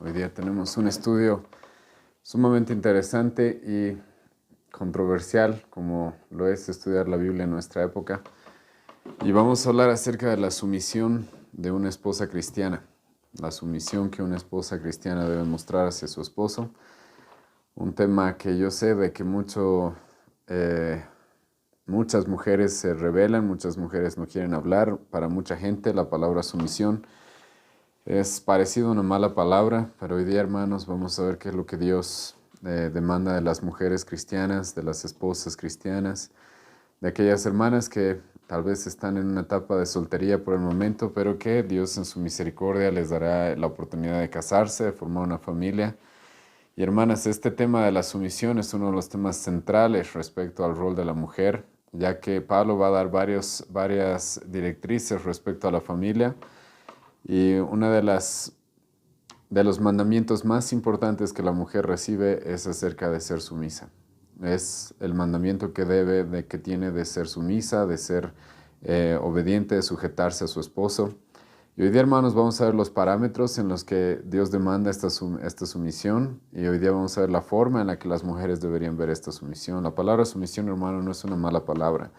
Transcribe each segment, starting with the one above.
Hoy día tenemos un estudio sumamente interesante y controversial, como lo es estudiar la Biblia en nuestra época. Y vamos a hablar acerca de la sumisión de una esposa cristiana, la sumisión que una esposa cristiana debe mostrar hacia su esposo. Un tema que yo sé de que muchas mujeres se rebelan, muchas mujeres no quieren hablar. Para mucha gente la palabra sumisión es parecido a una mala palabra, pero hoy día, hermanos, vamos a ver qué es lo que Dios demanda de las mujeres cristianas, de las esposas cristianas, de aquellas hermanas que tal vez están en una etapa de soltería por el momento, pero que Dios en su misericordia les dará la oportunidad de casarse, de formar una familia. Y hermanas, este tema de la sumisión es uno de los temas centrales respecto al rol de la mujer, ya que Pablo va a dar varias directrices respecto a la familia. Y una de los mandamientos más importantes que la mujer recibe es acerca de ser sumisa. Es el mandamiento que tiene de ser sumisa, de ser obediente, de sujetarse a su esposo. Y hoy día, hermanos, vamos a ver los parámetros en los que Dios demanda esta sumisión. Y hoy día vamos a ver la forma en la que las mujeres deberían ver esta sumisión. La palabra sumisión, hermano, no es una mala palabra.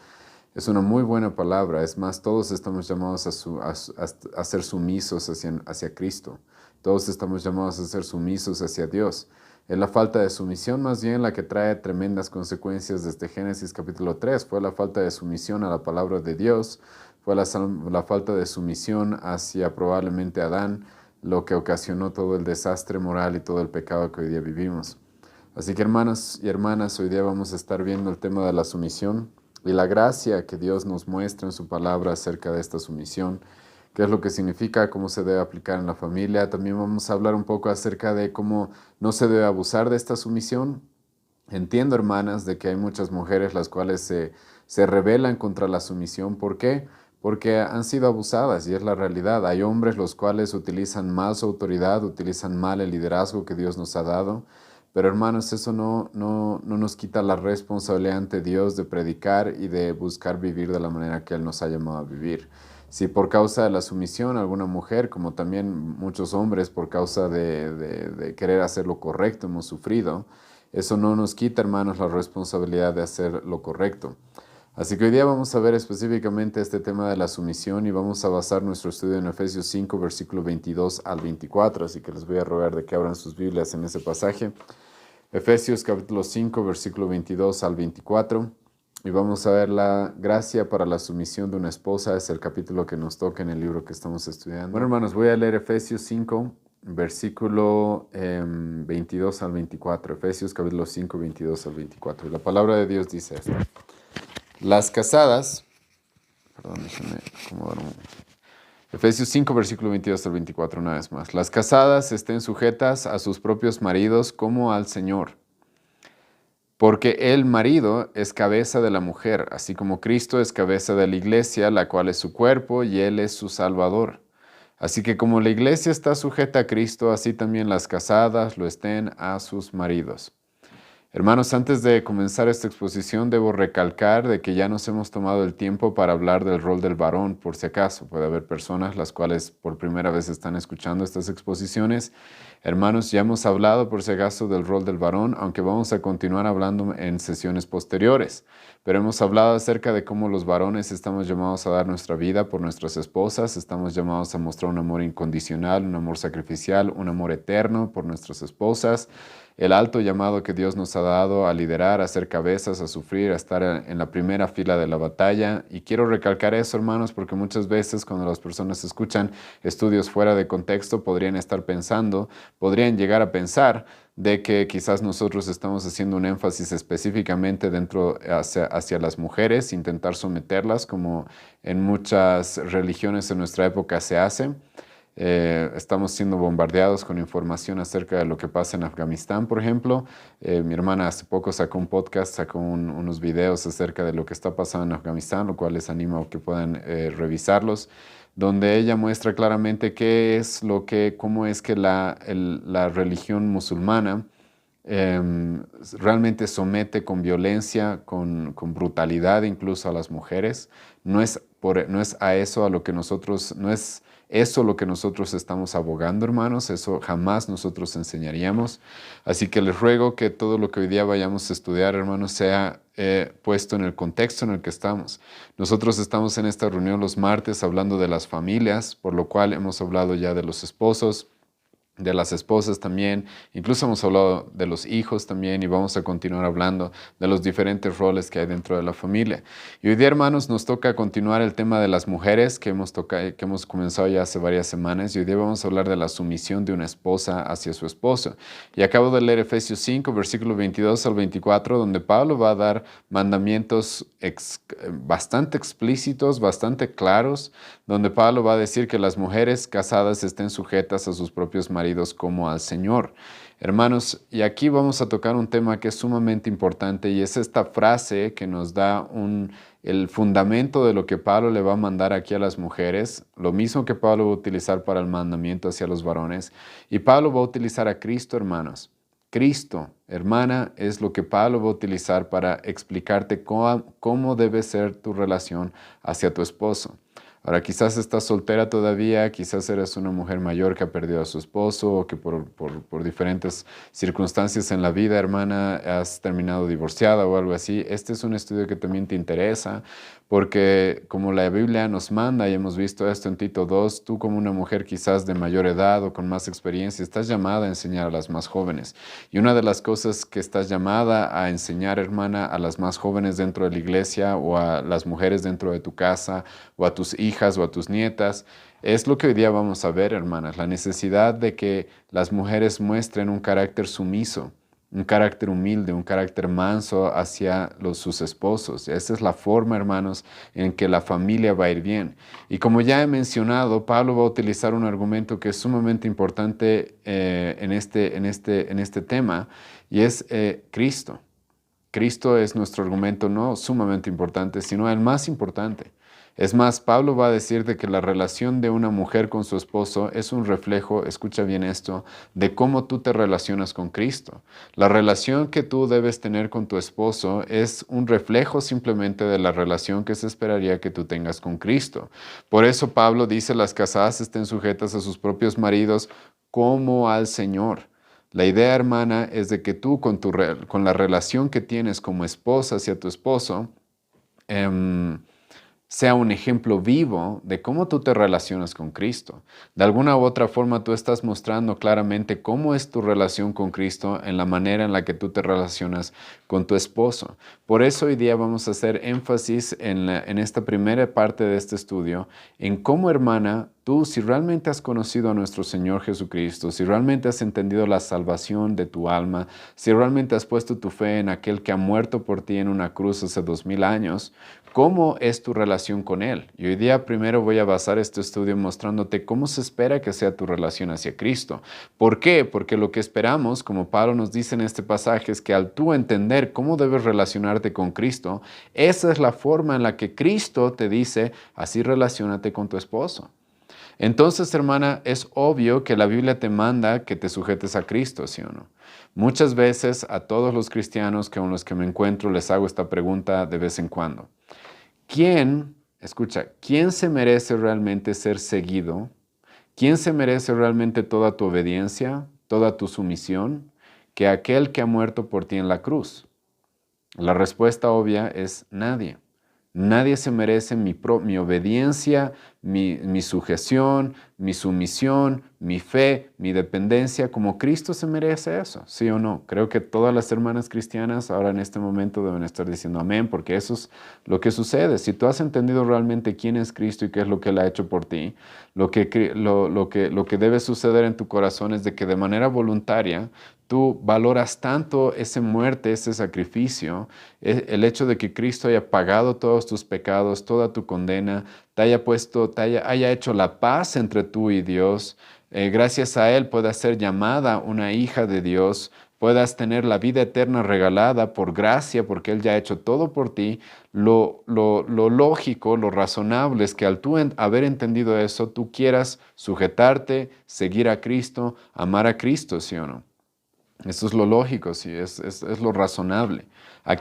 Es una muy buena palabra. Es más, todos estamos llamados a ser sumisos hacia Cristo. Todos estamos llamados a ser sumisos hacia Dios. Es la falta de sumisión más bien la que trae tremendas consecuencias desde Génesis capítulo 3. Fue la falta de sumisión a la palabra de Dios. Fue la falta de sumisión hacia probablemente Adán lo que ocasionó todo el desastre moral y todo el pecado que hoy día vivimos. Así que, hermanos y hermanas, hoy día vamos a estar viendo el tema de la sumisión y la gracia que Dios nos muestra en su palabra acerca de esta sumisión, qué es lo que significa, cómo se debe aplicar en la familia. También vamos a hablar un poco acerca de cómo no se debe abusar de esta sumisión. Entiendo, hermanas, de que hay muchas mujeres las cuales se rebelan contra la sumisión. ¿Por qué? Porque han sido abusadas y es la realidad. Hay hombres los cuales utilizan mal su autoridad, utilizan mal el liderazgo que Dios nos ha dado. Pero hermanos, eso no nos quita la responsabilidad ante Dios de predicar y de buscar vivir de la manera que Él nos ha llamado a vivir. Si por causa de la sumisión alguna mujer, como también muchos hombres por causa de querer hacer lo correcto hemos sufrido, eso no nos quita, hermanos, la responsabilidad de hacer lo correcto. Así que hoy día vamos a ver específicamente este tema de la sumisión y vamos a basar nuestro estudio en Efesios 5, versículo 22 al 24. Así que les voy a rogar de que abran sus Biblias en ese pasaje. Efesios capítulo 5, versículo 22 al 24. Y vamos a ver la gracia para la sumisión de una esposa. Es el capítulo que nos toca en el libro que estamos estudiando. Bueno, hermanos, voy a leer Efesios 5, versículo 22 al 24. Efesios capítulo 5, 22 al 24. Y la palabra de Dios dice esto. Las casadas, perdón, déjenme acomodar Efesios 5, versículo 22 al 24, una vez más. Las casadas estén sujetas a sus propios maridos como al Señor. Porque el marido es cabeza de la mujer, así como Cristo es cabeza de la iglesia, la cual es su cuerpo y Él es su Salvador. Así que como la iglesia está sujeta a Cristo, así también las casadas lo estén a sus maridos. Hermanos, antes de comenzar esta exposición, debo recalcar de que ya nos hemos tomado el tiempo para hablar del rol del varón, por si acaso. Puede haber personas las cuales por primera vez están escuchando estas exposiciones. Hermanos, ya hemos hablado por si acaso del rol del varón, aunque vamos a continuar hablando en sesiones posteriores. Pero hemos hablado acerca de cómo los varones estamos llamados a dar nuestra vida por nuestras esposas, estamos llamados a mostrar un amor incondicional, un amor sacrificial, un amor eterno por nuestras esposas. El alto llamado que Dios nos ha dado a liderar, a ser cabezas, a sufrir, a estar en la primera fila de la batalla. Y quiero recalcar eso, hermanos, porque muchas veces cuando las personas escuchan estudios fuera de contexto, podrían llegar a pensar de que quizás nosotros estamos haciendo un énfasis específicamente hacia las mujeres, intentar someterlas, como en muchas religiones en nuestra época se hace. Estamos siendo bombardeados con información acerca de lo que pasa en Afganistán, por ejemplo. Mi hermana hace poco sacó un podcast, sacó unos videos acerca de lo que está pasando en Afganistán, lo cual les animo a que puedan revisarlos, donde ella muestra claramente cómo es que la religión musulmana realmente somete con violencia, con brutalidad incluso a las mujeres. No es a eso a lo que nosotros, no es eso lo que nosotros estamos abogando, hermanos, eso jamás nosotros enseñaríamos. Así que les ruego que todo lo que hoy día vayamos a estudiar, hermanos, sea puesto en el contexto en el que estamos. Nosotros estamos en esta reunión los martes hablando de las familias, por lo cual hemos hablado ya de los esposos, de las esposas también, incluso hemos hablado de los hijos también y vamos a continuar hablando de los diferentes roles que hay dentro de la familia. Y hoy día, hermanos, nos toca continuar el tema de las mujeres que hemos comenzado ya hace varias semanas y hoy día vamos a hablar de la sumisión de una esposa hacia su esposo. Y acabo de leer Efesios 5, versículo 22 al 24, donde Pablo va a dar mandamientos bastante explícitos, bastante claros, donde Pablo va a decir que las mujeres casadas estén sujetas a sus propios maridos como al Señor. Hermanos, y aquí vamos a tocar un tema que es sumamente importante y es esta frase que nos da el fundamento de lo que Pablo le va a mandar aquí a las mujeres, lo mismo que Pablo va a utilizar para el mandamiento hacia los varones. Y Pablo va a utilizar a Cristo, hermanos. Cristo, hermana, es lo que Pablo va a utilizar para explicarte cómo debe ser tu relación hacia tu esposo. Ahora, quizás estás soltera todavía, quizás eres una mujer mayor que ha perdido a su esposo o que por diferentes circunstancias en la vida, hermana, has terminado divorciada o algo así. Este es un estudio que también te interesa porque como la Biblia nos manda y hemos visto esto en Tito 2, tú como una mujer quizás de mayor edad o con más experiencia, estás llamada a enseñar a las más jóvenes. Y una de las cosas que estás llamada a enseñar, hermana, a las más jóvenes dentro de la iglesia o a las mujeres dentro de tu casa o a tus hijas o a tus nietas, es lo que hoy día vamos a ver, hermanas, la necesidad de que las mujeres muestren un carácter sumiso, un carácter humilde, un carácter manso hacia sus esposos. Esa es la forma, hermanos, en que la familia va a ir bien. Y como ya he mencionado, Pablo va a utilizar un argumento que es sumamente importante en este tema, y es Cristo. Cristo es nuestro argumento no sumamente importante, sino el más importante. Es más, Pablo va a decir de que la relación de una mujer con su esposo es un reflejo, escucha bien esto, de cómo tú te relacionas con Cristo. La relación que tú debes tener con tu esposo es un reflejo simplemente de la relación que se esperaría que tú tengas con Cristo. Por eso Pablo dice, las casadas estén sujetas a sus propios maridos como al Señor. La idea, hermana, es de que tú con la relación que tienes como esposa hacia tu esposo, sea un ejemplo vivo de cómo tú te relacionas con Cristo. De alguna u otra forma tú estás mostrando claramente cómo es tu relación con Cristo en la manera en la que tú te relacionas con tu esposo. Por eso hoy día vamos a hacer énfasis en esta primera parte de este estudio, en cómo, hermana, tú, si realmente has conocido a nuestro Señor Jesucristo, si realmente has entendido la salvación de tu alma, si realmente has puesto tu fe en aquel que ha muerto por ti en una cruz hace 2000 años, ¿cómo es tu relación con Él? Y hoy día primero voy a basar este estudio mostrándote cómo se espera que sea tu relación hacia Cristo. ¿Por qué? Porque lo que esperamos, como Pablo nos dice en este pasaje, es que al tú entender cómo debes relacionarte con Cristo, esa es la forma en la que Cristo te dice, así relaciónate con tu esposo. Entonces, hermana, es obvio que la Biblia te manda que te sujetes a Cristo, ¿sí o no? Muchas veces a todos los cristianos con los que me encuentro les hago esta pregunta de vez en cuando. ¿Quién se merece realmente ser seguido? ¿Quién se merece realmente toda tu obediencia, toda tu sumisión? Que aquel que ha muerto por ti en la cruz. La respuesta obvia es nadie. Nadie se merece mi obediencia, mi sujeción, mi sumisión, mi fe, mi dependencia, como Cristo se merece eso, ¿sí o no? Creo que todas las hermanas cristianas ahora en este momento deben estar diciendo amén, porque eso es lo que sucede. Si tú has entendido realmente quién es Cristo y qué es lo que Él ha hecho por ti, lo que debe suceder en tu corazón es de que de manera voluntaria tú valoras tanto esa muerte, ese sacrificio, el hecho de que Cristo haya pagado todos tus pecados, toda tu condena, haya hecho la paz entre tú y Dios. Gracias a Él puedas ser llamada una hija de Dios, puedas tener la vida eterna regalada por gracia, porque Él ya ha hecho todo por ti. Lo lógico, lo razonable es que al tú haber entendido eso, tú quieras sujetarte, seguir a Cristo, amar a Cristo, ¿sí o no? Eso es lo lógico, sí, es lo razonable.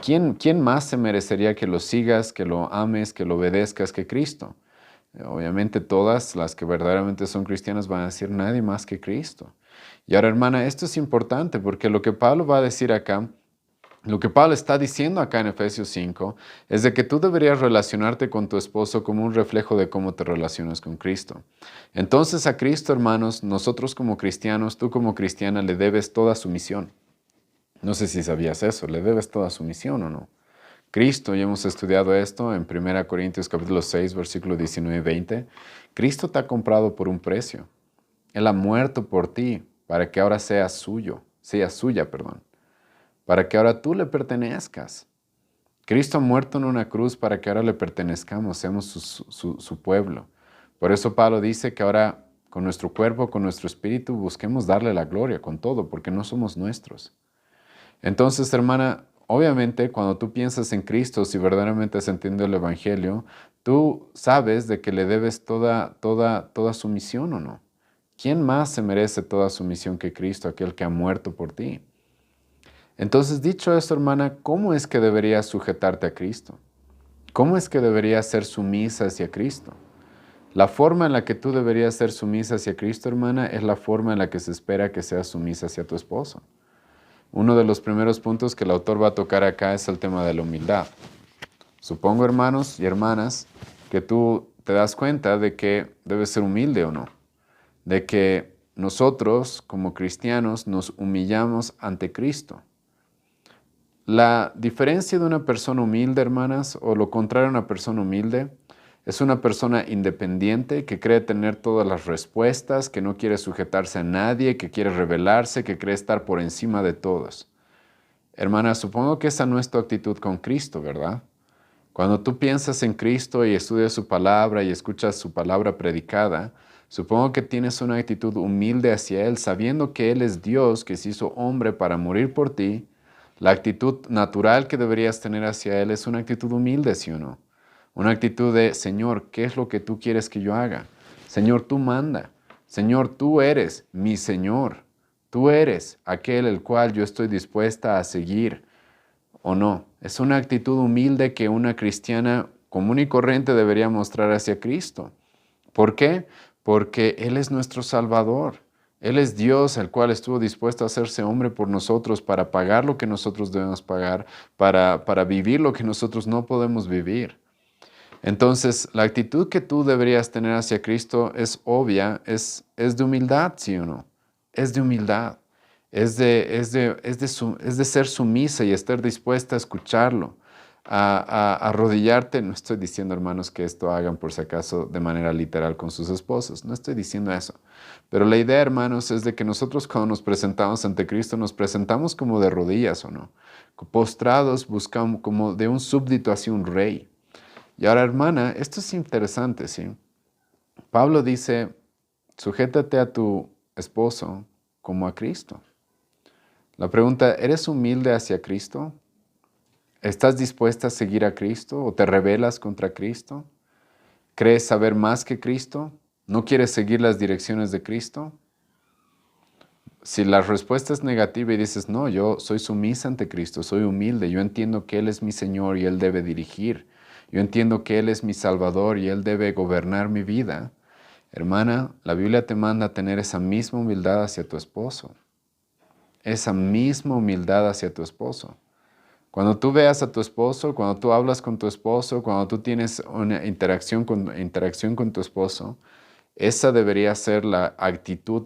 ¿Quién más se merecería que lo sigas, que lo ames, que lo obedezcas que Cristo? Obviamente todas las que verdaderamente son cristianas van a decir nadie más que Cristo. Y ahora, hermana, esto es importante porque lo que Pablo va a decir acá, lo que Pablo está diciendo acá en Efesios 5, es de que tú deberías relacionarte con tu esposo como un reflejo de cómo te relacionas con Cristo. Entonces a Cristo, hermanos, nosotros como cristianos, tú como cristiana, le debes toda sumisión. No sé si sabías eso, le debes toda sumisión o no. Cristo, y hemos estudiado esto en 1 Corintios capítulo 6, versículo 19 y 20, Cristo te ha comprado por un precio. Él ha muerto por ti para que ahora seas suya, perdón, para que ahora tú le pertenezcas. Cristo ha muerto en una cruz para que ahora le pertenezcamos, seamos su pueblo. Por eso Pablo dice que ahora con nuestro cuerpo, con nuestro espíritu, busquemos darle la gloria con todo, porque no somos nuestros. Entonces, hermana, obviamente cuando tú piensas en Cristo, si verdaderamente has entendido el Evangelio, tú sabes de que le debes toda sumisión o no. ¿Quién más se merece toda sumisión que Cristo, aquel que ha muerto por ti? Entonces, dicho esto, hermana, ¿cómo es que deberías sujetarte a Cristo? ¿Cómo es que deberías ser sumisa hacia Cristo? La forma en la que tú deberías ser sumisa hacia Cristo, hermana, es la forma en la que se espera que seas sumisa hacia tu esposo. Uno de los primeros puntos que el autor va a tocar acá es el tema de la humildad. Supongo, hermanos y hermanas, que tú te das cuenta de que debes ser humilde o no, de que nosotros como cristianos nos humillamos ante Cristo. La diferencia de una persona humilde, hermanas, o lo contrario a una persona humilde, es una persona independiente que cree tener todas las respuestas, que no quiere sujetarse a nadie, que quiere rebelarse, que cree estar por encima de todos. Hermana, supongo que esa no es tu actitud con Cristo, ¿verdad? Cuando tú piensas en Cristo y estudias su palabra y escuchas su palabra predicada, supongo que tienes una actitud humilde hacia Él, sabiendo que Él es Dios que se hizo hombre para morir por ti. La actitud natural que deberías tener hacia Él es una actitud humilde, ¿sí o no? Una actitud de, Señor, ¿qué es lo que tú quieres que yo haga? Señor, tú manda. Señor, tú eres mi Señor. Tú eres aquel el cual yo estoy dispuesta a seguir o no. Es una actitud humilde que una cristiana común y corriente debería mostrar hacia Cristo. ¿Por qué? Porque Él es nuestro Salvador. Él es Dios, el cual estuvo dispuesto a hacerse hombre por nosotros para pagar lo que nosotros debemos pagar, para vivir lo que nosotros no podemos vivir. Entonces, la actitud que tú deberías tener hacia Cristo es obvia, es de humildad, ¿sí o no? Es de humildad, es de ser sumisa y estar dispuesta a escucharlo, a arrodillarte. No estoy diciendo, hermanos, que esto hagan por si acaso de manera literal con sus esposos, no estoy diciendo eso. Pero la idea, hermanos, es de que nosotros cuando nos presentamos ante Cristo, nos presentamos como de rodillas, ¿o no? Postrados, buscamos como de un súbdito hacia un rey. Y ahora, hermana, esto es interesante, ¿sí? Pablo dice, sujétate a tu esposo como a Cristo. La pregunta, ¿eres humilde hacia Cristo? ¿Estás dispuesta a seguir a Cristo o te rebelas contra Cristo? ¿Crees saber más que Cristo? ¿No quieres seguir las direcciones de Cristo? Si la respuesta es negativa y dices, no, yo soy sumisa ante Cristo, soy humilde, yo entiendo que Él es mi Señor y Él debe dirigir, yo entiendo que Él es mi Salvador y Él debe gobernar mi vida. Hermana, la Biblia te manda a tener esa misma humildad hacia tu esposo, esa misma humildad hacia tu esposo. Cuando tú veas a tu esposo, cuando tú hablas con tu esposo, cuando tú tienes una interacción con tu esposo, esa debería ser la actitud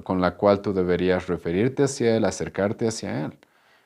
con la cual tú deberías referirte hacia Él, acercarte hacia Él.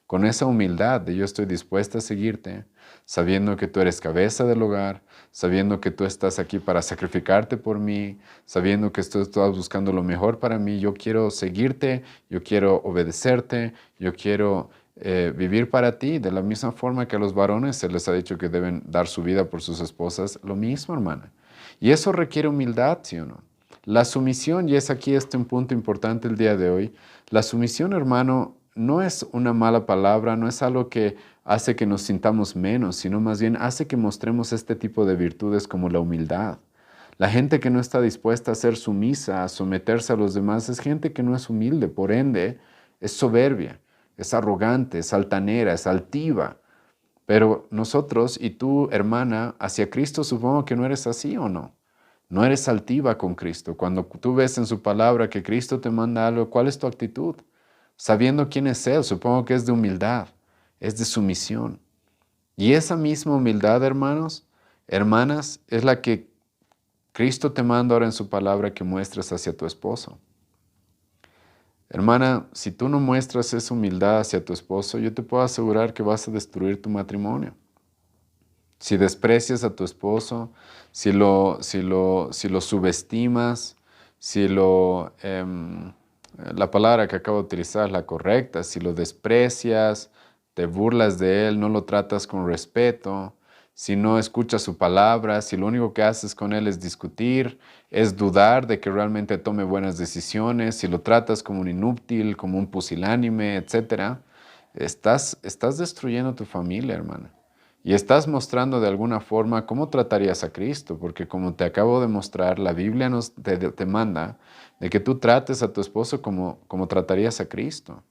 Con esa humildad de yo estoy dispuesta a seguirte, sabiendo que tú eres cabeza del hogar, sabiendo que tú estás aquí para sacrificarte por mí, sabiendo que tú estás buscando lo mejor para mí. Yo quiero seguirte, yo quiero obedecerte, yo quiero vivir para ti. De la misma forma que a los varones se les ha dicho que deben dar su vida por sus esposas, lo mismo, hermana. Y eso requiere humildad, ¿sí o no? La sumisión, y es aquí un punto importante el día de hoy, la sumisión, hermano, no es una mala palabra, no es algo que hace que nos sintamos menos, sino más bien hace que mostremos este tipo de virtudes como la humildad. La gente que no está dispuesta a ser sumisa, a someterse a los demás, es gente que no es humilde, por ende, es soberbia, es arrogante, es altanera, es altiva. Pero nosotros y tú, hermana, hacia Cristo supongo que no eres así o no. No eres altiva con Cristo. Cuando tú ves en su palabra que Cristo te manda algo, ¿cuál es tu actitud? Sabiendo quién es Él, supongo que es de humildad, es de sumisión. Y esa misma humildad, hermanos, hermanas, es la que Cristo te manda ahora en su palabra que muestres hacia tu esposo. Hermana, si tú no muestras esa humildad hacia tu esposo, yo te puedo asegurar que vas a destruir tu matrimonio. Si desprecias a tu esposo, si lo subestimas, la palabra que acabo de utilizar es la correcta, si lo desprecias, te burlas de él, no lo tratas con respeto, si no escuchas su palabra, si lo único que haces con él es discutir, es dudar de que realmente tome buenas decisiones, si lo tratas como un inútil, como un pusilánime, etc., estás destruyendo tu familia, hermana. Y estás mostrando de alguna forma cómo tratarías a Cristo, porque como te acabo de mostrar, la Biblia te manda de que tú trates a tu esposo como tratarías a Cristo.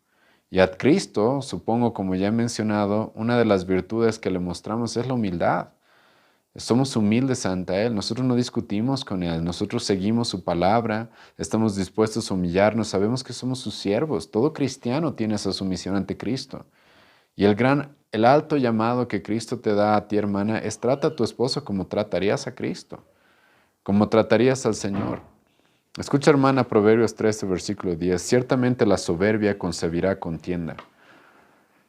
Y a Cristo, supongo, como ya he mencionado, una de las virtudes que le mostramos es la humildad. Somos humildes ante Él, nosotros no discutimos con Él, nosotros seguimos su palabra, estamos dispuestos a humillarnos, sabemos que somos sus siervos. Todo cristiano tiene esa sumisión ante Cristo. Y el alto llamado que Cristo te da a ti, hermana, es trata a tu esposo como tratarías a Cristo, como tratarías al Señor. Escucha, hermana, Proverbios 13, versículo 10. Ciertamente la soberbia concebirá contienda.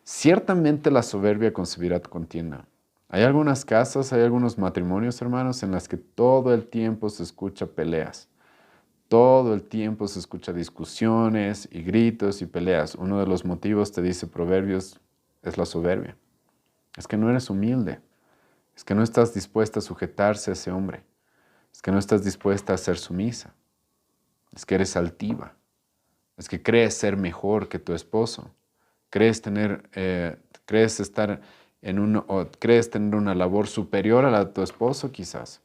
Ciertamente la soberbia concebirá contienda. Hay algunas casas, hay algunos matrimonios, hermanos, en las que todo el tiempo se escucha peleas. Todo el tiempo se escucha discusiones y gritos y peleas. Uno de los motivos, te dice Proverbios, es la soberbia. Es que no eres humilde. Es que no estás dispuesta a sujetarse a ese hombre. Es que no estás dispuesta a ser sumisa. Es que eres altiva. Es que crees ser mejor que tu esposo. Crees estar crees tener una labor superior a la de tu esposo, quizás.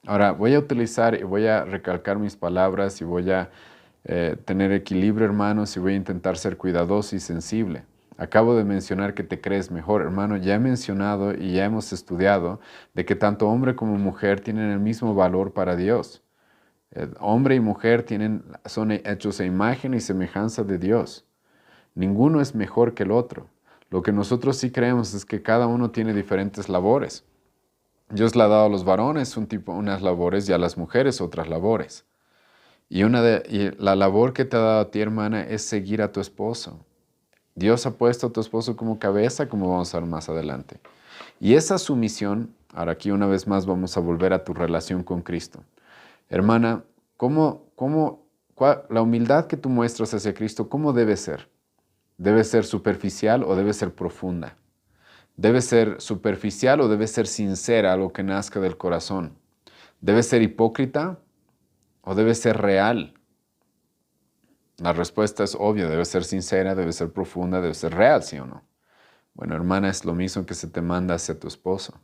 Ahora, voy a utilizar y voy a recalcar mis palabras y voy a tener equilibrio, hermanos, y voy a intentar ser cuidadoso y sensible. Acabo de mencionar que te crees mejor, hermano. Ya he mencionado y ya hemos estudiado de que tanto hombre como mujer tienen el mismo valor para Dios. Hombre y mujer son hechos a imagen y semejanza de Dios. Ninguno es mejor que el otro. Lo que nosotros sí creemos es que cada uno tiene diferentes labores. Dios le ha dado a los varones unas labores y a las mujeres otras labores. Y la labor que te ha dado a ti, hermana, es seguir a tu esposo. Dios ha puesto a tu esposo como cabeza, como vamos a ver más adelante. Y esa sumisión, ahora aquí una vez más vamos a volver a tu relación con Cristo. Hermana, la humildad que tú muestras hacia Cristo, ¿cómo debe ser? ¿Debe ser superficial o debe ser profunda? ¿Debe ser superficial o debe ser sincera, algo que nazca del corazón? ¿Debe ser hipócrita o debe ser real? La respuesta es obvia, debe ser sincera, debe ser profunda, debe ser real, ¿sí o no? Bueno, hermana, es lo mismo que se te manda hacia tu esposo.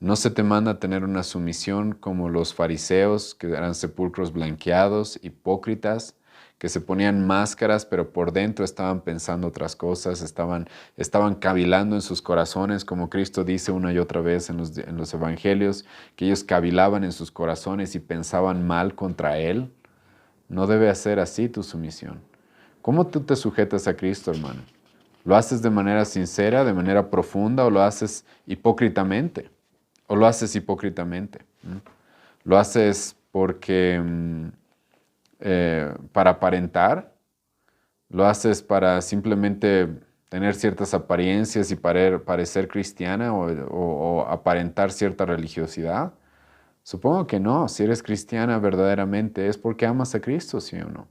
No se te manda a tener una sumisión como los fariseos, que eran sepulcros blanqueados, hipócritas, que se ponían máscaras, pero por dentro estaban pensando otras cosas, estaban cavilando en sus corazones, como Cristo dice una y otra vez en los evangelios, que ellos cavilaban en sus corazones y pensaban mal contra Él. No debe ser así tu sumisión. ¿Cómo tú te sujetas a Cristo, hermano? ¿Lo haces de manera sincera, de manera profunda, o lo haces hipócritamente? ¿O lo haces hipócritamente? ¿Lo haces para aparentar? ¿Lo haces para simplemente tener ciertas apariencias y parecer cristiana o aparentar cierta religiosidad? Supongo que no. Si eres cristiana verdaderamente es porque amas a Cristo, ¿sí o no?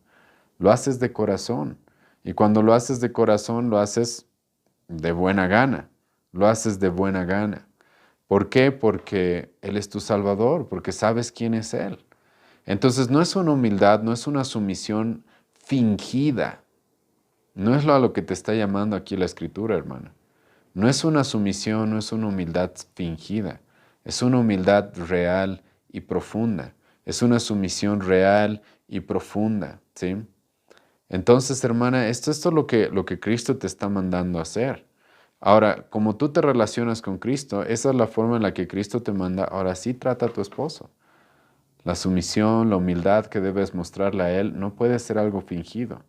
Lo haces de corazón. Y cuando lo haces de corazón, lo haces de buena gana. Lo haces de buena gana. ¿Por qué? Porque Él es tu Salvador, porque sabes quién es Él. Entonces no es una humildad, no es una sumisión fingida. No es a lo que te está llamando aquí la Escritura, hermana. No es una sumisión, no es una humildad fingida. Es una humildad real y profunda. Es una sumisión real y profunda, ¿sí? Entonces, hermana, esto es lo que Cristo te está mandando a hacer. Ahora, como tú te relacionas con Cristo, esa es la forma en la que Cristo te manda. Ahora sí trata a tu esposo. La sumisión, la humildad que debes mostrarle a Él no puede ser algo fingido,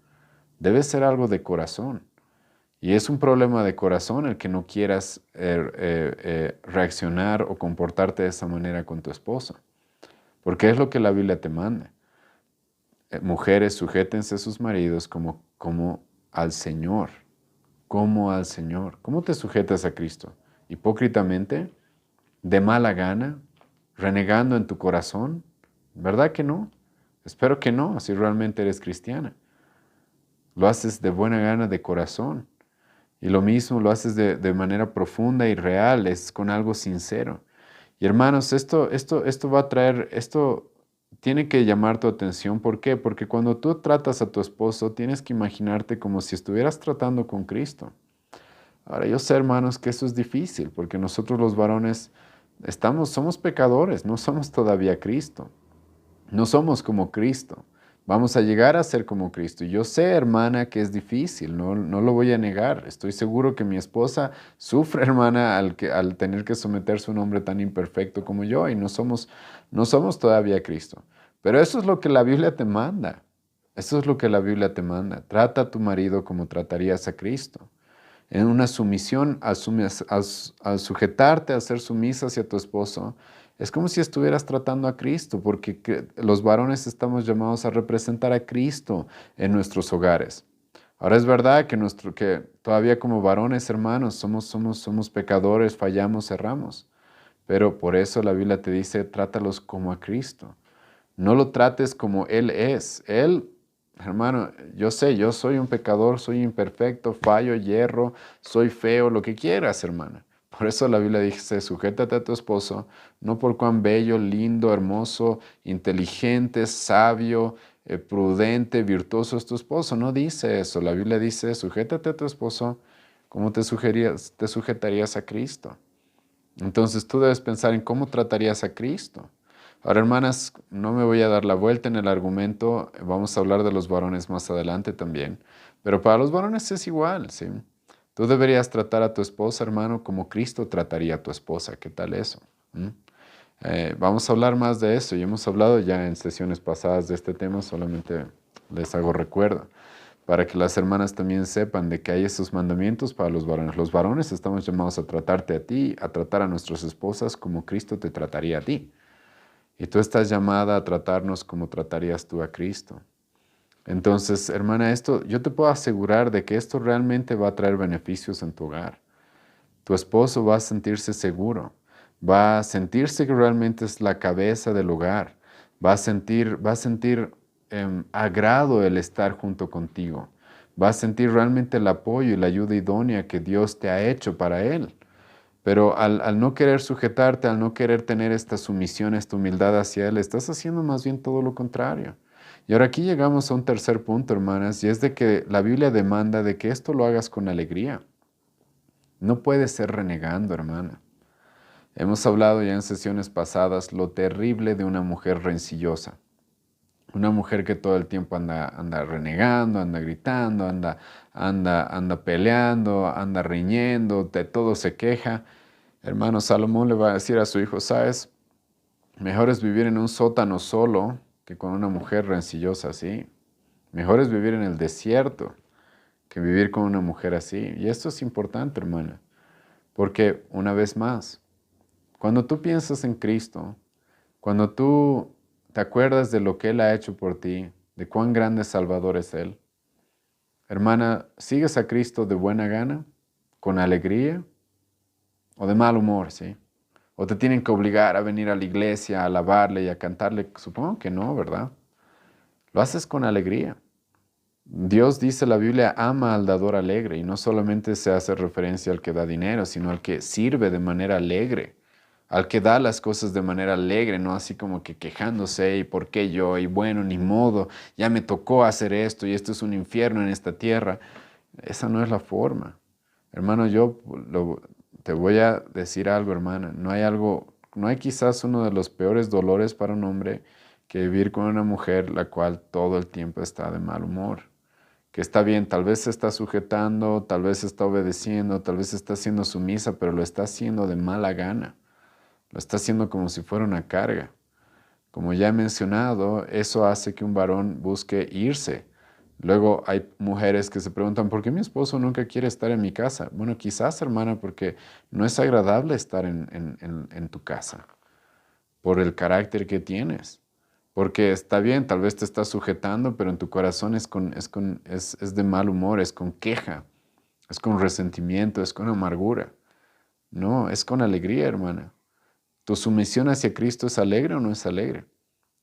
debe ser algo de corazón. Y es un problema de corazón el que no quieras reaccionar o comportarte de esa manera con tu esposo, porque es lo que la Biblia te manda. Mujeres, sujétense a sus maridos como al Señor, como al Señor. ¿Cómo te sujetas a Cristo? ¿Hipócritamente? ¿De mala gana? ¿Renegando en tu corazón? ¿Verdad que no? Espero que no, si realmente eres cristiana. Lo haces de buena gana, de corazón. Y lo mismo lo haces de manera profunda y real, es con algo sincero. Y hermanos, esto va a traer, esto tiene que llamar tu atención. ¿Por qué? Porque cuando tú tratas a tu esposo, tienes que imaginarte como si estuvieras tratando con Cristo. Ahora, yo sé, hermanos, que eso es difícil, porque nosotros los varones somos pecadores, no somos todavía Cristo. No somos como Cristo. Vamos a llegar a ser como Cristo. Y yo sé, hermana, que es difícil, no lo voy a negar. Estoy seguro que mi esposa sufre, hermana, al tener que someterse a un hombre tan imperfecto como yo y no somos todavía Cristo. Pero eso es lo que la Biblia te manda. Eso es lo que la Biblia te manda. Trata a tu marido como tratarías a Cristo. En una sumisión, al sujetarte, a ser sumisa hacia tu esposo, es como si estuvieras tratando a Cristo, porque los varones estamos llamados a representar a Cristo en nuestros hogares. Ahora es verdad que todavía como varones, hermanos, somos pecadores, fallamos, erramos. Pero por eso la Biblia te dice, trátalos como a Cristo. No lo trates como Él es. Él, hermano, yo sé, yo soy un pecador, soy imperfecto, fallo, hierro, soy feo, lo que quieras, hermana. Por eso la Biblia dice, sujétate a tu esposo, no por cuán bello, lindo, hermoso, inteligente, sabio, prudente, virtuoso es tu esposo. No dice eso. La Biblia dice, sujétate a tu esposo como te sujetarías a Cristo. Entonces tú debes pensar en cómo tratarías a Cristo. Ahora, hermanas, no me voy a dar la vuelta en el argumento, vamos a hablar de los varones más adelante también, pero para los varones es igual, ¿sí? Tú deberías tratar a tu esposa, hermano, como Cristo trataría a tu esposa. ¿Qué tal eso? ¿Mm? Vamos a hablar más de eso y hemos hablado ya en sesiones pasadas de este tema, solamente les hago recuerdo para que las hermanas también sepan de que hay esos mandamientos para los varones. Los varones estamos llamados a tratarte a ti, a tratar a nuestras esposas como Cristo te trataría a ti. Y tú estás llamada a tratarnos como tratarías tú a Cristo. Entonces, hermana, yo te puedo asegurar de que esto realmente va a traer beneficios en tu hogar. Tu esposo va a sentirse seguro, va a sentirse que realmente es la cabeza del hogar, va a sentir agrado el estar junto contigo, va a sentir realmente el apoyo y la ayuda idónea que Dios te ha hecho para él. Pero al no querer sujetarte, al no querer tener esta sumisión, esta humildad hacia Él, estás haciendo más bien todo lo contrario. Y ahora aquí llegamos a un tercer punto, hermanas, y es de que la Biblia demanda de que esto lo hagas con alegría. No puedes ser renegando, hermana. Hemos hablado ya en sesiones pasadas lo terrible de una mujer rencillosa. Una mujer que todo el tiempo anda renegando, anda gritando, anda peleando, anda riñendo, de todo se queja. Hermano, Salomón le va a decir a su hijo, ¿sabes? Mejor es vivir en un sótano solo que con una mujer rencillosa así. Mejor es vivir en el desierto que vivir con una mujer así. Y esto es importante, hermana, porque una vez más, cuando tú piensas en Cristo, cuando tú te acuerdas de lo que Él ha hecho por ti, de cuán grande Salvador es Él, hermana, ¿sigues a Cristo de buena gana, con alegría o de mal humor, sí? ¿O te tienen que obligar a venir a la iglesia, a alabarle y a cantarle? Supongo que no, ¿verdad? Lo haces con alegría. Dios dice, la Biblia ama al dador alegre y no solamente se hace referencia al que da dinero, sino al que sirve de manera alegre, al que da las cosas de manera alegre, no así como que quejándose y por qué yo y bueno, ni modo, ya me tocó hacer esto y esto es un infierno en esta tierra. Esa no es la forma. Hermano, te voy a decir algo, hermana. No hay quizás uno de los peores dolores para un hombre que vivir con una mujer la cual todo el tiempo está de mal humor. Que está bien, tal vez se está sujetando, tal vez está obedeciendo, tal vez está siendo sumisa, pero lo está haciendo de mala gana. Lo está haciendo como si fuera una carga. Como ya he mencionado, eso hace que un varón busque irse. Luego hay mujeres que se preguntan, ¿por qué mi esposo nunca quiere estar en mi casa? Bueno, quizás, hermana, porque no es agradable estar en tu casa, por el carácter que tienes. Porque está bien, tal vez te estás sujetando, pero en tu corazón es de mal humor, es con queja, es con resentimiento, es con amargura. No, es con alegría, hermana. ¿Tu sumisión hacia Cristo es alegre o no es alegre?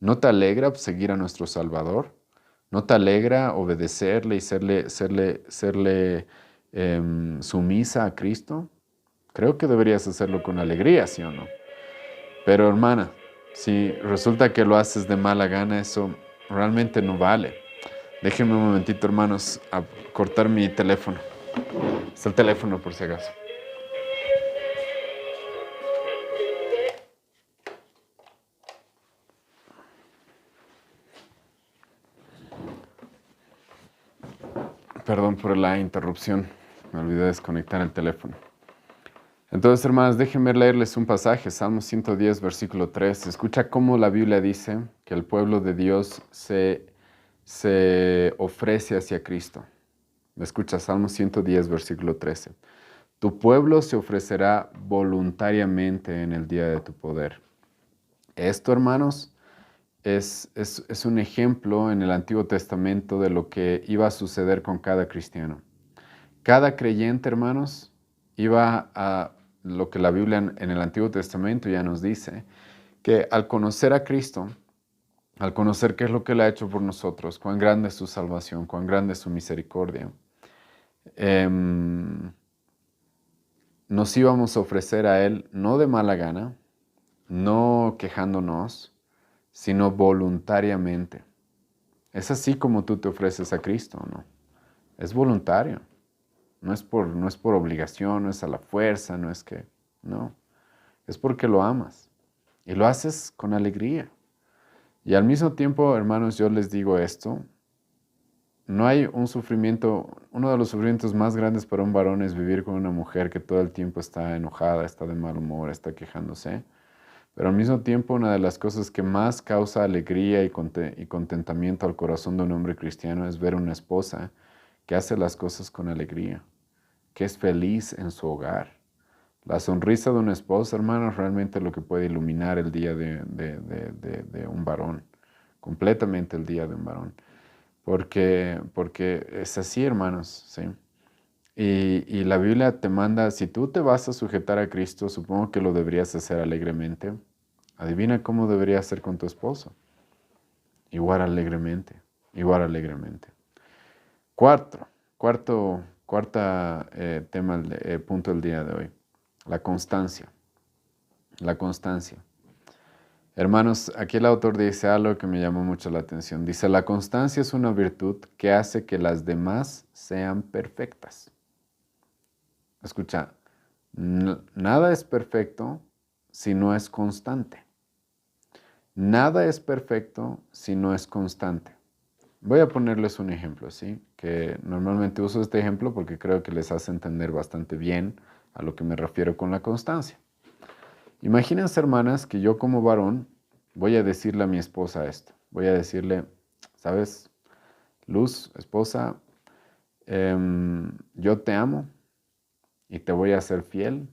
¿No te alegra seguir a nuestro Salvador? ¿No te alegra obedecerle y serle sumisa a Cristo? Creo que deberías hacerlo con alegría, ¿sí o no? Pero hermana, si resulta que lo haces de mala gana, eso realmente no vale. Déjenme un momentito, hermanos, a cortar mi teléfono. Está el teléfono por si acaso. Perdón por la interrupción. Me olvidé desconectar el teléfono. Entonces, hermanas, déjenme leerles un pasaje, Salmo 110, versículo 3. Escucha cómo la Biblia dice que el pueblo de Dios se ofrece hacia Cristo. Escucha, Salmo 110, versículo 13. Tu pueblo se ofrecerá voluntariamente en el día de tu poder. Esto, hermanos, es un ejemplo en el Antiguo Testamento de lo que iba a suceder con cada cristiano. Cada creyente, hermanos, iba a lo que la Biblia en el Antiguo Testamento ya nos dice, que al conocer a Cristo, al conocer qué es lo que Él ha hecho por nosotros, cuán grande es su salvación, cuán grande es su misericordia, nos íbamos a ofrecer a Él no de mala gana, no quejándonos, sino voluntariamente. Es así como tú te ofreces a Cristo, ¿no? Es voluntario. No es por obligación, no es a la fuerza, no es que, no. Es porque lo amas. Y lo haces con alegría. Y al mismo tiempo, hermanos, yo les digo esto, no hay un sufrimiento, uno de los sufrimientos más grandes para un varón es vivir con una mujer que todo el tiempo está enojada, está de mal humor, está quejándose. Pero al mismo tiempo, una de las cosas que más causa alegría y contentamiento al corazón de un hombre cristiano es ver una esposa que hace las cosas con alegría, que es feliz en su hogar. La sonrisa de una esposa, hermano, es realmente lo que puede iluminar el día de un varón, completamente el día de un varón. Porque es así, hermanos, ¿sí? Y la Biblia te manda, si tú te vas a sujetar a Cristo, supongo que lo deberías hacer alegremente. Adivina cómo deberías hacer con tu esposo. Igual alegremente, igual alegremente. Cuarta punto del día de hoy, la constancia. La constancia. Hermanos, aquí el autor dice algo que me llamó mucho la atención. Dice, la constancia es una virtud que hace que las demás sean perfectas. Escucha, nada es perfecto si no es constante. Nada es perfecto si no es constante. Voy a ponerles un ejemplo, ¿sí? Que normalmente uso este ejemplo porque creo que les hace entender bastante bien a lo que me refiero con la constancia. Imagínense, hermanas, que yo como varón voy a decirle a mi esposa esto. Voy a decirle, ¿sabes? Luz, esposa, yo te amo y te voy a ser fiel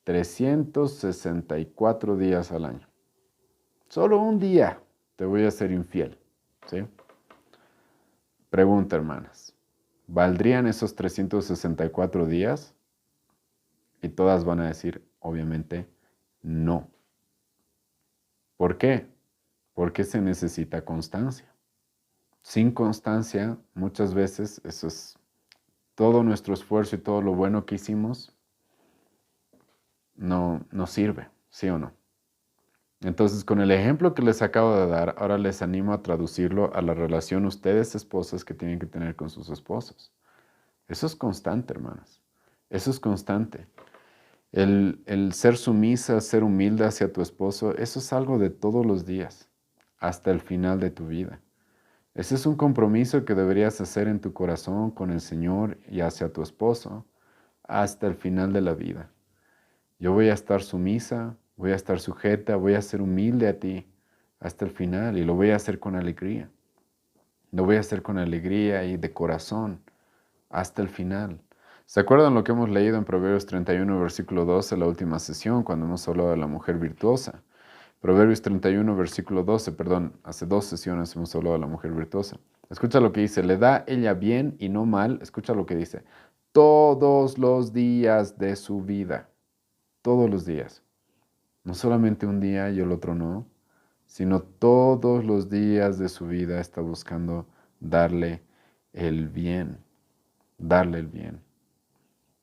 364 días al año. Solo un día te voy a ser infiel, ¿sí? Pregunta, hermanas, ¿valdrían esos 364 días? Y todas van a decir, obviamente, no. ¿Por qué? Porque se necesita constancia. Sin constancia, muchas veces, eso es todo nuestro esfuerzo y todo lo bueno que hicimos, no sirve, ¿sí o no? Entonces, con el ejemplo que les acabo de dar, ahora les animo a traducirlo a la relación ustedes, esposas, que tienen que tener con sus esposos. Eso es constante, hermanas. Eso es constante. El ser sumisa, ser humilde hacia tu esposo, eso es algo de todos los días, hasta el final de tu vida. Ese es un compromiso que deberías hacer en tu corazón con el Señor y hacia tu esposo hasta el final de la vida. Yo voy a estar sumisa, voy a estar sujeta, voy a ser humilde a ti, hasta el final y lo voy a hacer con alegría. Lo voy a hacer con alegría y de corazón hasta el final. ¿Se acuerdan lo que hemos leído en Proverbios 31, versículo 12, la última sesión, cuando hemos hablado de la mujer virtuosa? Proverbios 31, versículo 12, perdón, hace 2 sesiones hemos hablado de la mujer virtuosa. Escucha lo que dice, le da ella bien y no mal, escucha lo que dice, todos los días de su vida, todos los días. No solamente un día y el otro no, sino todos los días de su vida está buscando darle el bien, darle el bien.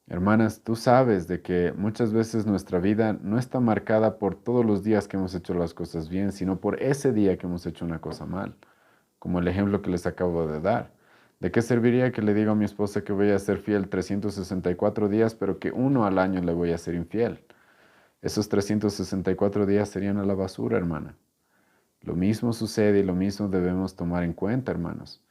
Hermanas, tú sabes de que muchas veces nuestra vida no está marcada por todos los días que hemos hecho las cosas bien, sino por ese día que hemos hecho una cosa mal, como el ejemplo que les acabo de dar. ¿De qué serviría que le diga a mi esposa que voy a ser fiel 364 días, pero que uno al año le voy a ser infiel? Esos 364 días serían a la basura, hermana. Lo mismo sucede y lo mismo debemos tomar en cuenta, hermanos.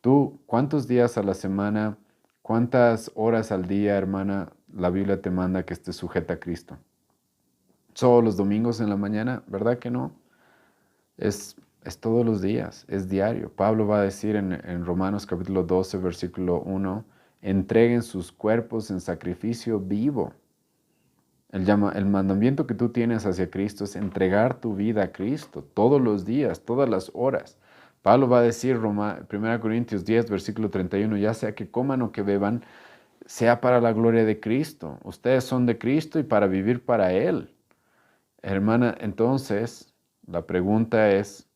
Tú, ¿cuántos días a la semana, cuántas horas al día, hermana, la Biblia te manda que estés sujeta a Cristo? ¿Solo los domingos en la mañana? ¿Verdad que no? Es todos los días, es diario. Pablo va a decir en Romanos capítulo 12, versículo 1, entreguen sus cuerpos en sacrificio vivo. El mandamiento que tú tienes hacia Cristo es entregar tu vida a Cristo todos los días, todas las horas. Pablo va a decir, 1 Corintios 10, versículo 31, ya sea que coman o que beban, sea para la gloria de Cristo. Ustedes son de Cristo y para vivir para Él. Hermana, entonces, la pregunta es,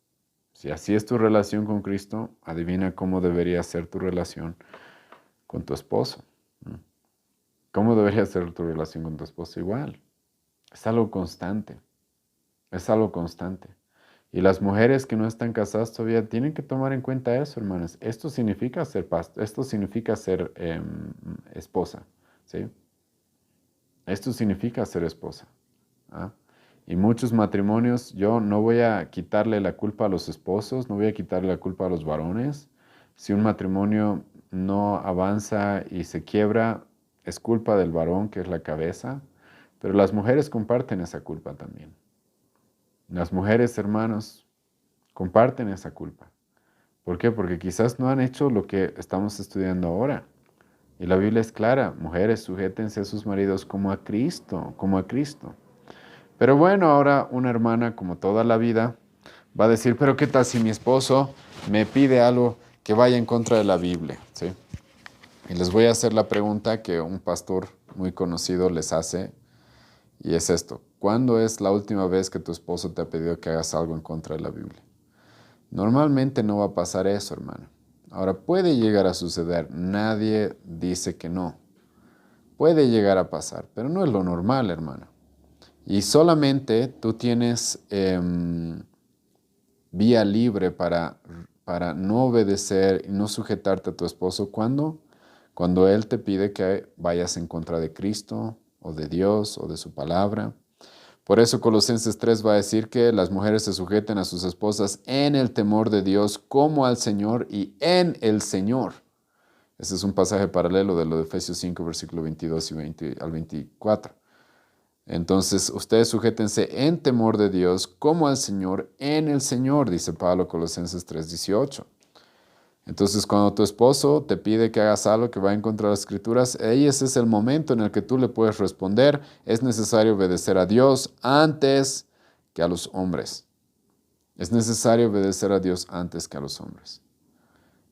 si así es tu relación con Cristo, adivina cómo debería ser tu relación con tu esposo. ¿Cómo debería ser tu relación con tu esposo? Igual. Es algo constante. Es algo constante. Y las mujeres que no están casadas todavía tienen que tomar en cuenta eso, hermanas. Esto significa ser esto significa ser esposa, ¿sí? Esto significa ser esposa. ¿Ah? Y muchos matrimonios, yo no voy a quitarle la culpa a los esposos, no voy a quitarle la culpa a los varones. Si un matrimonio no avanza y se quiebra, es culpa del varón, que es la cabeza, pero las mujeres comparten esa culpa también. Las mujeres, hermanos, comparten esa culpa. ¿Por qué? Porque quizás no han hecho lo que estamos estudiando ahora. Y la Biblia es clara, mujeres, sujétense a sus maridos como a Cristo, como a Cristo. Pero bueno, ahora una hermana, como toda la vida, va a decir, pero ¿qué tal si mi esposo me pide algo que vaya en contra de la Biblia? ¿Sí? Y les voy a hacer la pregunta que un pastor muy conocido les hace, y es esto. ¿Cuándo es la última vez que tu esposo te ha pedido que hagas algo en contra de la Biblia? Normalmente no va a pasar eso, hermano. Ahora, puede llegar a suceder. Nadie dice que no. Puede llegar a pasar, pero no es lo normal, hermano. Y solamente tú tienes vía libre para no obedecer y no sujetarte a tu esposo. ¿Cuándo? Cuando él te pide que vayas en contra de Cristo o de Dios o de su palabra. Por eso Colosenses 3 va a decir que las mujeres se sujeten a sus esposas en el temor de Dios como al Señor y en el Señor. Ese es un pasaje paralelo de lo de Efesios 5, versículo 22 y 20 al 24. Entonces, ustedes sujétense en temor de Dios como al Señor en el Señor, dice Pablo Colosenses 3:18. Entonces, cuando tu esposo te pide que hagas algo que va en contra de las Escrituras, ese es el momento en el que tú le puedes responder, es necesario obedecer a Dios antes que a los hombres. Es necesario obedecer a Dios antes que a los hombres.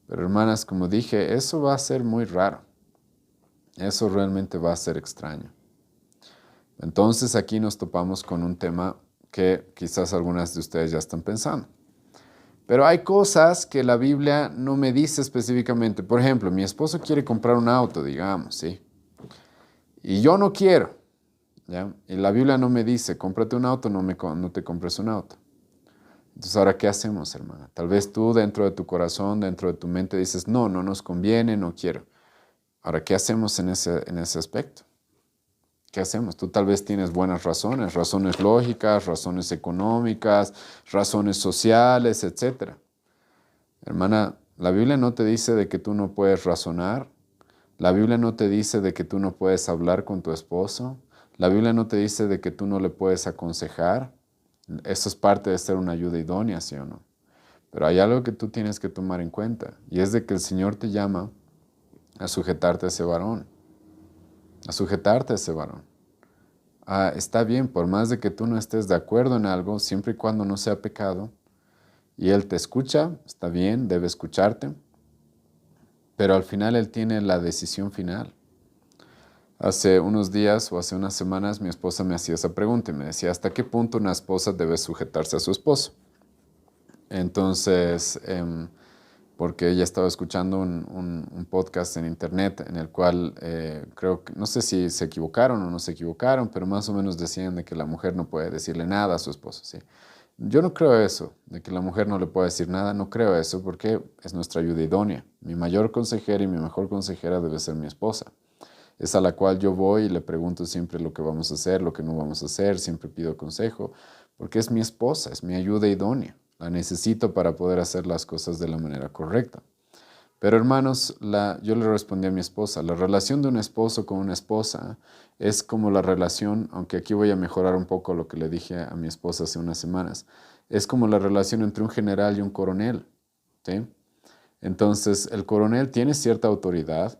Pero hermanas, como dije, eso va a ser muy raro. Eso realmente va a ser extraño. Entonces aquí nos topamos con un tema que quizás algunas de ustedes ya están pensando. Pero hay cosas que la Biblia no me dice específicamente. Por ejemplo, mi esposo quiere comprar un auto, digamos, ¿sí? Y yo no quiero, ¿ya? Y la Biblia no me dice, cómprate un auto, no te compres un auto. Entonces, ¿ahora qué hacemos, hermana? Tal vez tú dentro de tu corazón, dentro de tu mente dices, no nos conviene, no quiero. Ahora, ¿qué hacemos en ese aspecto? ¿Qué hacemos? Tú tal vez tienes buenas razones, razones lógicas, razones económicas, razones sociales, etc. Hermana, la Biblia no te dice de que tú no puedes razonar. La Biblia no te dice de que tú no puedes hablar con tu esposo. La Biblia no te dice de que tú no le puedes aconsejar. Eso es parte de ser una ayuda idónea, ¿sí o no? Pero hay algo que tú tienes que tomar en cuenta, y es de que el Señor te llama a sujetarte a ese varón, a sujetarte a ese varón. Está bien, por más de que tú no estés de acuerdo en algo, siempre y cuando no sea pecado, y Él te escucha, está bien, debe escucharte, pero al final Él tiene la decisión final. Hace unos días o hace unas semanas mi esposa me hacía esa pregunta y me decía, ¿hasta qué punto una esposa debe sujetarse a su esposo? Entonces, porque ella estaba escuchando un podcast en internet en el cual creo que, no sé si se equivocaron o no se equivocaron, pero más o menos decían de que la mujer no puede decirle nada a su esposo, ¿sí? Yo no creo eso, de que la mujer no le pueda decir nada, no creo eso porque es nuestra ayuda idónea. Mi mayor consejera y mi mejor consejera debe ser mi esposa. Es a la cual yo voy y le pregunto siempre lo que vamos a hacer, lo que no vamos a hacer, siempre pido consejo, porque es mi esposa, es mi ayuda idónea. La necesito para poder hacer las cosas de la manera correcta. Pero hermanos, yo le respondí a mi esposa, la relación de un esposo con una esposa es como la relación, aunque aquí voy a mejorar un poco lo que le dije a mi esposa hace unas semanas, es como la relación entre un general y un coronel, ¿sí? Entonces, el coronel tiene cierta autoridad,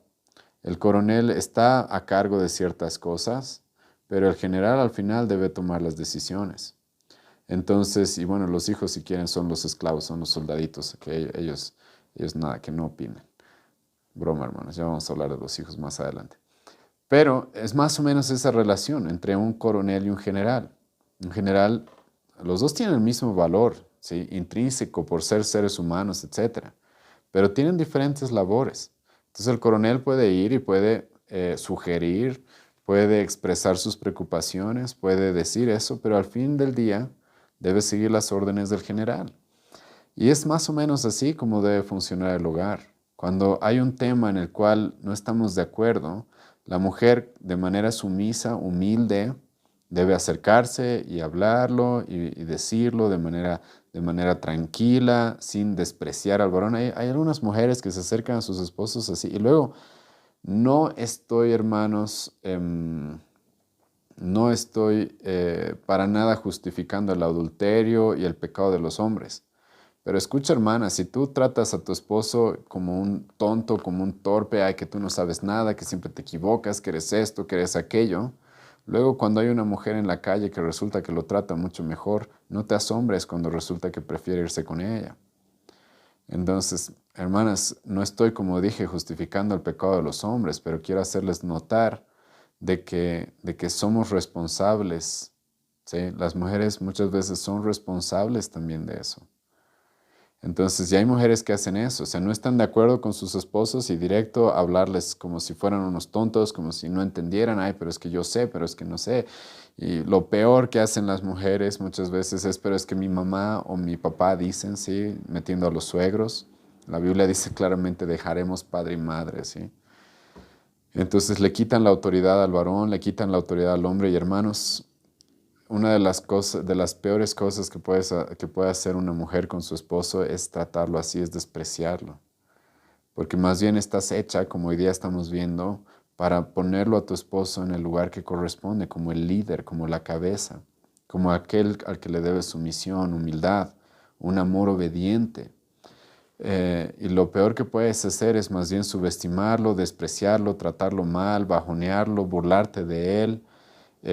el coronel está a cargo de ciertas cosas, pero el general al final debe tomar las decisiones. Entonces, y bueno, los hijos si quieren son los esclavos, son los soldaditos, que ellos nada, que no opinen. Broma, hermanos, ya vamos a hablar de los hijos más adelante. Pero es más o menos esa relación entre un coronel y un general. Un general, los dos tienen el mismo valor, ¿sí? Intrínseco por ser seres humanos, etcétera, pero tienen diferentes labores. Entonces el coronel puede ir y puede sugerir, puede expresar sus preocupaciones, puede decir eso, pero al fin del día debe seguir las órdenes del general. Y es más o menos así como debe funcionar el hogar. Cuando hay un tema en el cual no estamos de acuerdo, la mujer de manera sumisa, humilde, debe acercarse y hablarlo y decirlo de manera tranquila, sin despreciar al varón. Hay algunas mujeres que se acercan a sus esposos así. Y luego, no estoy, hermanos, no estoy para nada justificando el adulterio y el pecado de los hombres. Pero escucha, hermana, si tú tratas a tu esposo como un tonto, como un torpe, ay, que tú no sabes nada, que siempre te equivocas, que eres esto, que eres aquello, luego cuando hay una mujer en la calle que resulta que lo trata mucho mejor, no te asombres cuando resulta que prefiere irse con ella. Entonces, hermanas, no estoy, como dije, justificando el pecado de los hombres, pero quiero hacerles notar de que somos responsables, ¿sí? Las mujeres muchas veces son responsables también de eso. Entonces, ya hay mujeres que hacen eso, o sea, no están de acuerdo con sus esposos y directo hablarles como si fueran unos tontos, como si no entendieran, ay, pero es que yo sé, pero es que no sé. Y lo peor que hacen las mujeres muchas veces es, pero es que mi mamá o mi papá dicen, sí, metiendo a los suegros. La Biblia dice claramente, dejaremos padre y madre, sí. Entonces le quitan la autoridad al varón, le quitan la autoridad al hombre y hermanos, una de las cosas, de las peores cosas que puede hacer una mujer con su esposo es tratarlo así, es despreciarlo. Porque más bien estás hecha, como hoy día estamos viendo, para ponerlo a tu esposo en el lugar que corresponde, como el líder, como la cabeza, como aquel al que le debes sumisión, humildad, un amor obediente. Y lo peor que puedes hacer es más bien subestimarlo, despreciarlo, tratarlo mal, bajonearlo, burlarte de él,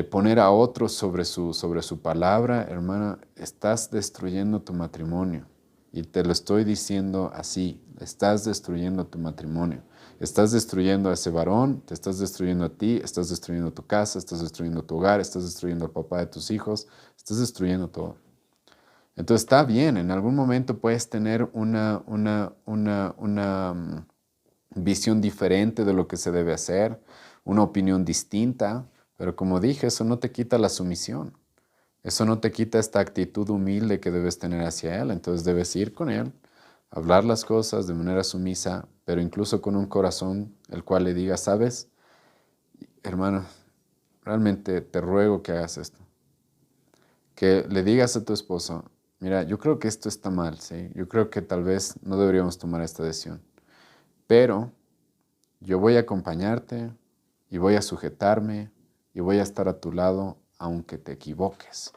poner a otros sobre su palabra. Hermana, estás destruyendo tu matrimonio. Y te lo estoy diciendo así, estás destruyendo tu matrimonio. Estás destruyendo a ese varón, te estás destruyendo a ti, estás destruyendo tu casa, estás destruyendo tu hogar, estás destruyendo al papá de tus hijos, estás destruyendo todo. Entonces está bien, en algún momento puedes tener una visión diferente de lo que se debe hacer, una opinión distinta, pero como dije, eso no te quita la sumisión, eso no te quita esta actitud humilde que debes tener hacia Él, entonces debes ir con Él, hablar las cosas de manera sumisa, pero incluso con un corazón el cual le diga, sabes, hermano, realmente te ruego que hagas esto, que le digas a tu esposo, mira, yo creo que esto está mal, ¿sí? Yo creo que tal vez no deberíamos tomar esta decisión, pero yo voy a acompañarte y voy a sujetarme y voy a estar a tu lado aunque te equivoques.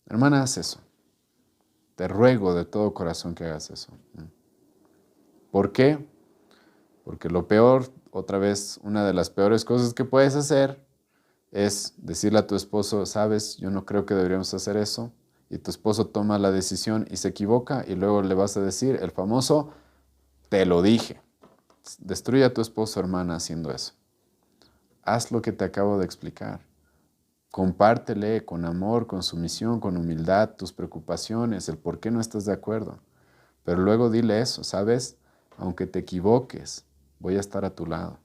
Hermana, haz eso. Te ruego de todo corazón que hagas eso. ¿Por qué? Porque lo peor, otra vez, una de las peores cosas que puedes hacer es decirle a tu esposo, sabes, yo no creo que deberíamos hacer eso. Y tu esposo toma la decisión y se equivoca y luego le vas a decir el famoso, te lo dije. Destruye a tu esposo, hermana, haciendo eso. Haz lo que te acabo de explicar. Compártele con amor, con sumisión, con humildad tus preocupaciones, el por qué no estás de acuerdo. Pero luego dile eso, ¿sabes? Aunque te equivoques, voy a estar a tu lado.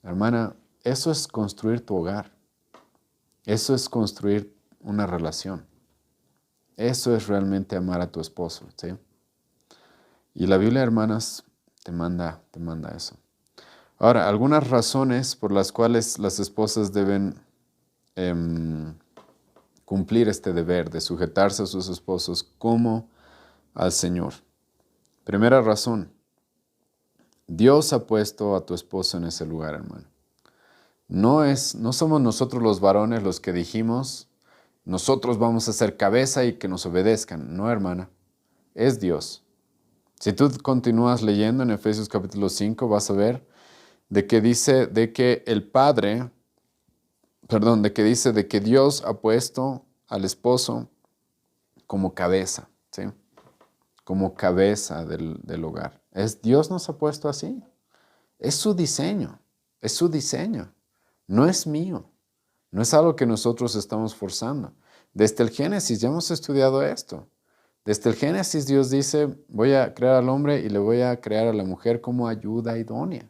Hermana, eso es construir tu hogar. Eso es construir una relación. Eso es realmente amar a tu esposo, ¿sí? Y la Biblia, hermanas, te manda eso. Ahora, algunas razones por las cuales las esposas deben cumplir este deber de sujetarse a sus esposos como al Señor. Primera razón, Dios ha puesto a tu esposo en ese lugar, hermano. No somos nosotros los varones los que dijimos, nosotros vamos a ser cabeza y que nos obedezcan. No, hermana, es Dios. Si tú continúas leyendo en Efesios capítulo 5, vas a ver de que dice de que de que Dios ha puesto al esposo como cabeza, ¿sí? Como cabeza del hogar. Dios nos ha puesto así. Es su diseño, no es mío, no es algo que nosotros estamos forzando. Desde el Génesis ya hemos estudiado esto. Desde el Génesis Dios dice, voy a crear al hombre y le voy a crear a la mujer como ayuda idónea.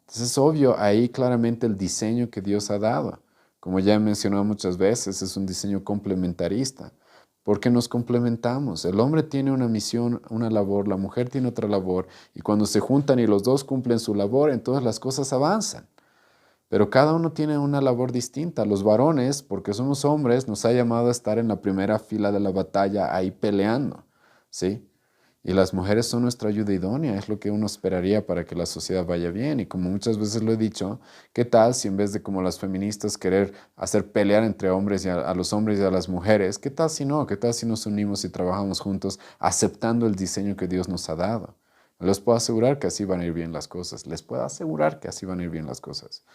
Entonces es obvio ahí claramente el diseño que Dios ha dado. Como ya he mencionado muchas veces, es un diseño complementarista, porque nos complementamos. El hombre tiene una misión, una labor, la mujer tiene otra labor, y cuando se juntan y los dos cumplen su labor, entonces las cosas avanzan. Pero cada uno tiene una labor distinta. Los varones, porque somos hombres, nos ha llamado a estar en la primera fila de la batalla, ahí peleando, ¿sí? Y las mujeres son nuestra ayuda idónea, es lo que uno esperaría para que la sociedad vaya bien. Y como muchas veces lo he dicho, ¿qué tal si en vez de como las feministas querer hacer pelear entre hombres y a los hombres y a las mujeres, qué tal si no? ¿Qué tal si nos unimos y trabajamos juntos aceptando el diseño que Dios nos ha dado? Les puedo asegurar que así van a ir bien las cosas. Les puedo asegurar que así van a ir bien las cosas.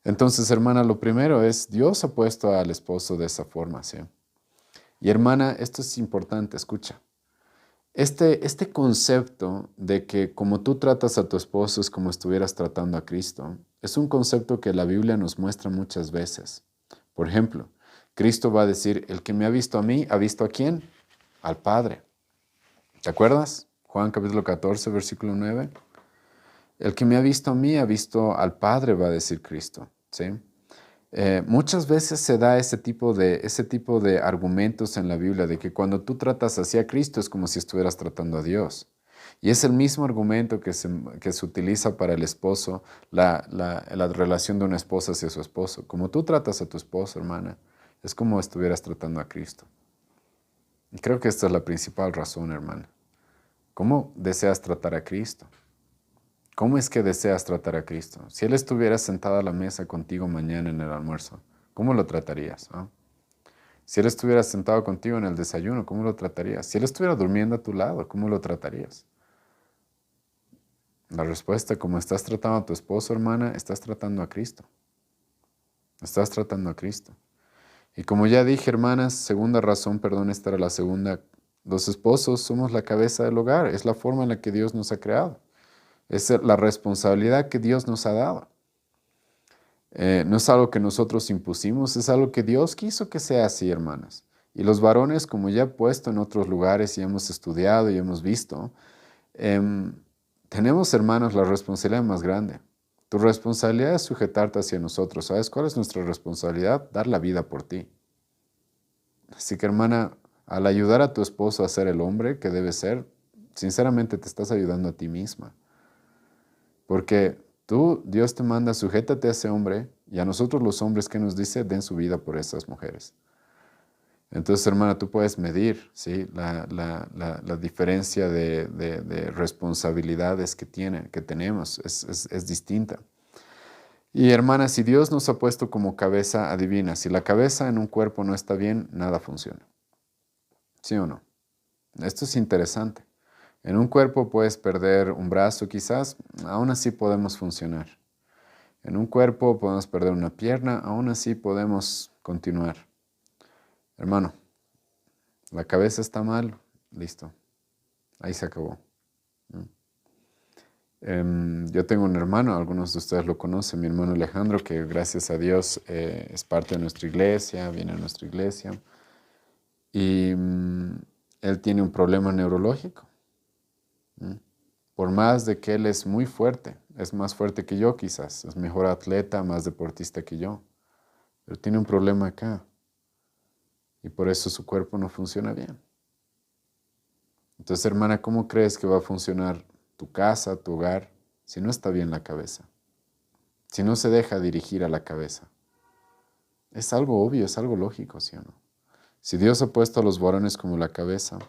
Entonces, hermana, lo primero es, Dios ha puesto al esposo de esa forma, ¿sí? Y hermana, esto es importante, escucha. Este concepto de que como tú tratas a tu esposo es como estuvieras tratando a Cristo, es un concepto que la Biblia nos muestra muchas veces. Por ejemplo, Cristo va a decir, el que me ha visto a mí, ¿ha visto a quién? Al Padre. ¿Te acuerdas? Juan capítulo 14, versículo 9. El que me ha visto a mí, ha visto al Padre, va a decir Cristo, ¿sí? Muchas veces se da ese tipo de argumentos en la Biblia de que cuando tú tratas hacia Cristo es como si estuvieras tratando a Dios. Y es el mismo argumento que se utiliza para el esposo, la relación de una esposa hacia su esposo. Como tú tratas a tu esposo, hermana, es como estuvieras tratando a Cristo. Y creo que esta es la principal razón, hermana. ¿Cómo deseas tratar a Cristo? ¿Cómo es que deseas tratar a Cristo? Si Él estuviera sentado a la mesa contigo mañana en el almuerzo, ¿cómo lo tratarías? Si Él estuviera sentado contigo en el desayuno, ¿cómo lo tratarías? Si Él estuviera durmiendo a tu lado, ¿cómo lo tratarías? La respuesta, como estás tratando a tu esposo, hermana, estás tratando a Cristo. Estás tratando a Cristo. Y como ya dije, hermanas, segunda razón, perdón, esta era la segunda, los esposos somos la cabeza del hogar, es la forma en la que Dios nos ha creado. Es la responsabilidad que Dios nos ha dado. No es algo que nosotros impusimos, es algo que Dios quiso que sea así, hermanas. Y los varones, como ya he puesto en otros lugares y hemos estudiado y hemos visto, tenemos, hermanos, la responsabilidad más grande. Tu responsabilidad es sujetarte hacia nosotros. ¿Sabes cuál es nuestra responsabilidad? Dar la vida por ti. Así que, hermana, al ayudar a tu esposo a ser el hombre que debe ser, sinceramente te estás ayudando a ti misma. Porque tú, Dios te manda, sujétate a ese hombre, y a nosotros los hombres, ¿qué nos dice? Den su vida por esas mujeres. Entonces, hermana, tú puedes medir, ¿sí? la diferencia de responsabilidades que tenemos, es distinta. Y hermana, si Dios nos ha puesto como cabeza, adivina, si la cabeza en un cuerpo no está bien, nada funciona. ¿Sí o no? Esto es interesante. En un cuerpo puedes perder un brazo quizás, aún así podemos funcionar. En un cuerpo podemos perder una pierna, aún así podemos continuar. Hermano, la cabeza está mal, listo, ahí se acabó. Yo tengo un hermano, algunos de ustedes lo conocen, mi hermano Alejandro, que gracias a Dios es parte de nuestra iglesia, viene a nuestra iglesia. Y él tiene un problema neurológico. Por más de que él es muy fuerte, es más fuerte que yo quizás, es mejor atleta, más deportista que yo, pero tiene un problema acá. Y por eso su cuerpo no funciona bien. Entonces, hermana, ¿cómo crees que va a funcionar tu casa, tu hogar, si no está bien la cabeza? Si no se deja dirigir a la cabeza. Es algo obvio, es algo lógico, ¿sí o no? Si Dios ha puesto a los varones como la cabeza,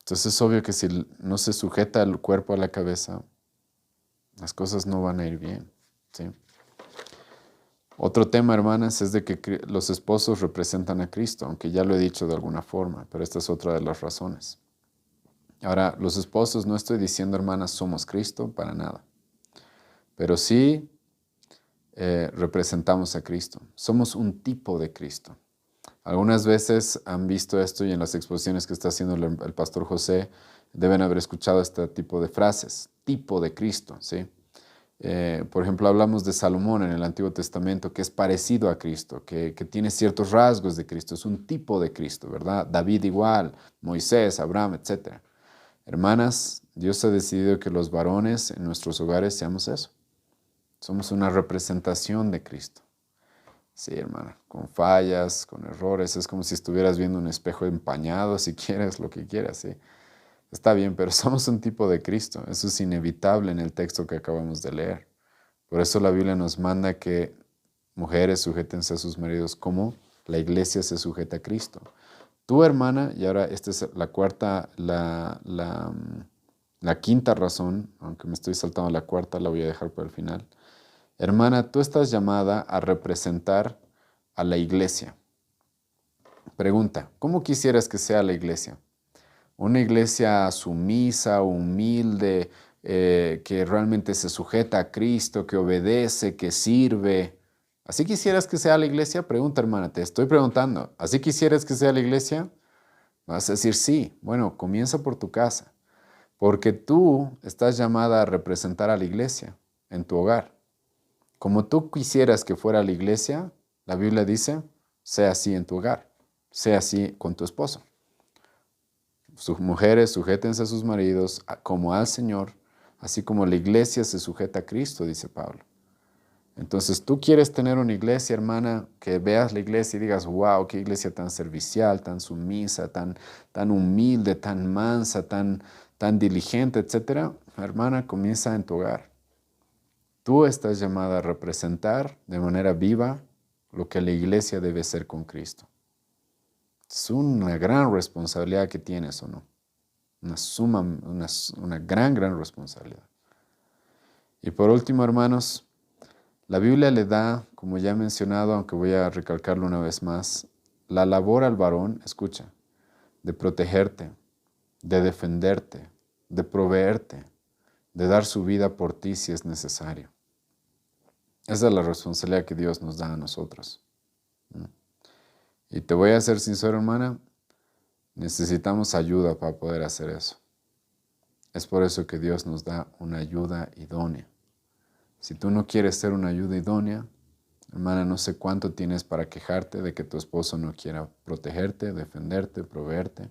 entonces es obvio que si no se sujeta el cuerpo a la cabeza, las cosas no van a ir bien, ¿sí? Otro tema, hermanas, es de que los esposos representan a Cristo, aunque ya lo he dicho de alguna forma, pero esta es otra de las razones. Ahora, los esposos, no estoy diciendo, hermanas, somos Cristo, para nada, pero sí representamos a Cristo. Somos un tipo de Cristo. Algunas veces han visto esto y en las exposiciones que está haciendo el pastor José deben haber escuchado este tipo de frases, tipo de Cristo, ¿sí? Por ejemplo, hablamos de Salomón en el Antiguo Testamento, que es parecido a Cristo, que tiene ciertos rasgos de Cristo, es un tipo de Cristo, ¿verdad? David igual, Moisés, Abraham, etc. Hermanas, Dios ha decidido que los varones en nuestros hogares seamos eso. Somos una representación de Cristo. Sí, hermana, con fallas, con errores, es como si estuvieras viendo un espejo empañado, si quieres, lo que quieras, sí. Está bien, pero somos un tipo de Cristo. Eso es inevitable en el texto que acabamos de leer. Por eso la Biblia nos manda que mujeres sujétense a sus maridos como la iglesia se sujeta a Cristo. Tu hermana, y ahora esta es la cuarta, la quinta razón, aunque me estoy saltando la cuarta, la voy a dejar para el final. Hermana, tú estás llamada a representar a la iglesia. Pregunta, ¿cómo quisieras que sea la iglesia? Una iglesia sumisa, humilde, que realmente se sujeta a Cristo, que obedece, que sirve. ¿Así quisieras que sea la iglesia? Pregunta, hermana, te estoy preguntando. ¿Así quisieras que sea la iglesia? Vas a decir sí. Bueno, comienza por tu casa, porque tú estás llamada a representar a la iglesia en tu hogar. Como tú quisieras que fuera la iglesia, la Biblia dice, sea así en tu hogar, sea así con tu esposo. Sus mujeres sujétense a sus maridos como al Señor, así como la iglesia se sujeta a Cristo, dice Pablo. Entonces, tú quieres tener una iglesia, hermana, que veas la iglesia y digas, wow, qué iglesia tan servicial, tan sumisa, tan humilde, tan mansa, tan diligente, etcétera. Hermana, comienza en tu hogar. Tú estás llamada a representar de manera viva lo que la iglesia debe ser con Cristo. Es una gran responsabilidad que tienes, ¿o no? Una gran responsabilidad. Y por último, hermanos, la Biblia le da, como ya he mencionado, aunque voy a recalcarlo una vez más, la labor al varón, escucha, de protegerte, de defenderte, de proveerte, de dar su vida por ti si es necesario. Esa es la responsabilidad que Dios nos da a nosotros. Y te voy a ser sincero, hermana, necesitamos ayuda para poder hacer eso. Es por eso que Dios nos da una ayuda idónea. Si tú no quieres ser una ayuda idónea, hermana, no sé cuánto tienes para quejarte de que tu esposo no quiera protegerte, defenderte, proveerte.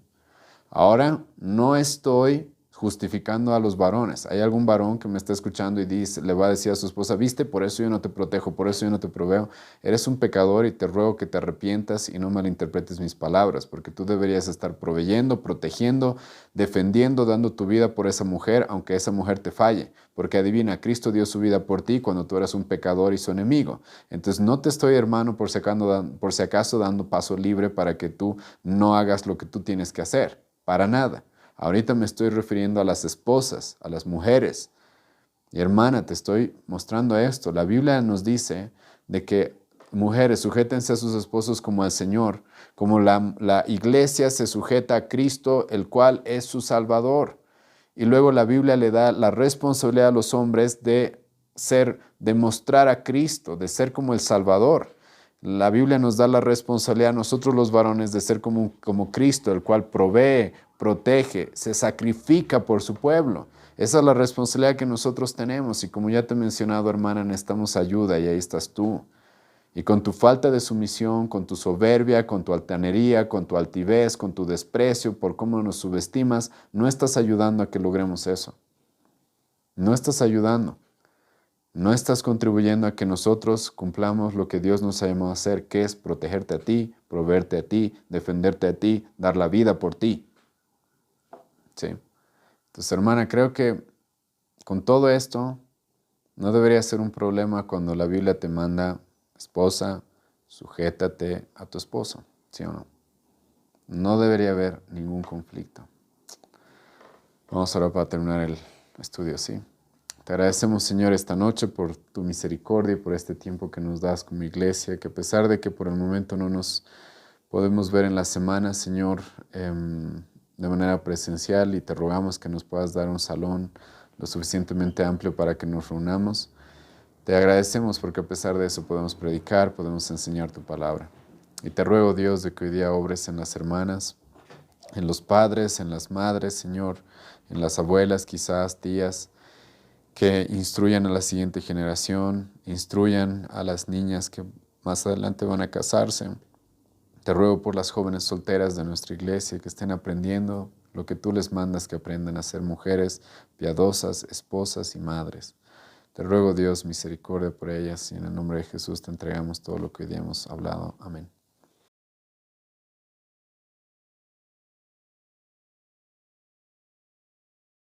Ahora, no estoy justificando a los varones. Hay algún varón que me está escuchando y le va a decir a su esposa, viste, por eso yo no te protejo, por eso yo no te proveo. Eres un pecador y te ruego que te arrepientas y no malinterpretes mis palabras, porque tú deberías estar proveyendo, protegiendo, defendiendo, dando tu vida por esa mujer, aunque esa mujer te falle. Porque adivina, Cristo dio su vida por ti cuando tú eras un pecador y su enemigo. Entonces no te estoy, hermano, por si acaso dando paso libre para que tú no hagas lo que tú tienes que hacer. Para nada. Ahorita me estoy refiriendo a las esposas, a las mujeres. Y hermana, te estoy mostrando esto. La Biblia nos dice de que mujeres, sujétense a sus esposos como al Señor, como la iglesia se sujeta a Cristo, el cual es su Salvador. Y luego la Biblia le da la responsabilidad a los hombres de mostrar a Cristo, de ser como el Salvador. La Biblia nos da la responsabilidad a nosotros los varones de ser como Cristo, el cual provee, protege, se sacrifica por su pueblo. Esa es la responsabilidad que nosotros tenemos y como ya te he mencionado, hermana, necesitamos ayuda y ahí estás tú. Y con tu falta de sumisión, con tu soberbia, con tu altanería, con tu altivez, con tu desprecio por cómo nos subestimas, no estás ayudando a que logremos eso. No estás ayudando. No estás contribuyendo a que nosotros cumplamos lo que Dios nos ha llamado a hacer, que es protegerte a ti, proveerte a ti, defenderte a ti, dar la vida por ti. ¿Sí? Entonces, hermana, creo que con todo esto no debería ser un problema cuando la Biblia te manda, esposa, sujétate a tu esposo, ¿sí o no? No debería haber ningún conflicto. Vamos ahora para terminar el estudio, ¿sí? Te agradecemos, Señor, esta noche por tu misericordia y por este tiempo que nos das como iglesia, que a pesar de que por el momento no nos podemos ver en la semana, Señor, de manera presencial, y te rogamos que nos puedas dar un salón lo suficientemente amplio para que nos reunamos. Te agradecemos porque a pesar de eso podemos predicar, podemos enseñar tu palabra. Y te ruego, Dios, de que hoy día obres en las hermanas, en los padres, en las madres, Señor, en las abuelas, quizás tías, que instruyan a la siguiente generación, instruyan a las niñas que más adelante van a casarse. Te ruego por las jóvenes solteras de nuestra iglesia que estén aprendiendo lo que tú les mandas que aprendan a ser mujeres piadosas, esposas y madres. Te ruego, Dios, misericordia por ellas y en el nombre de Jesús te entregamos todo lo que hoy día hemos hablado. Amén.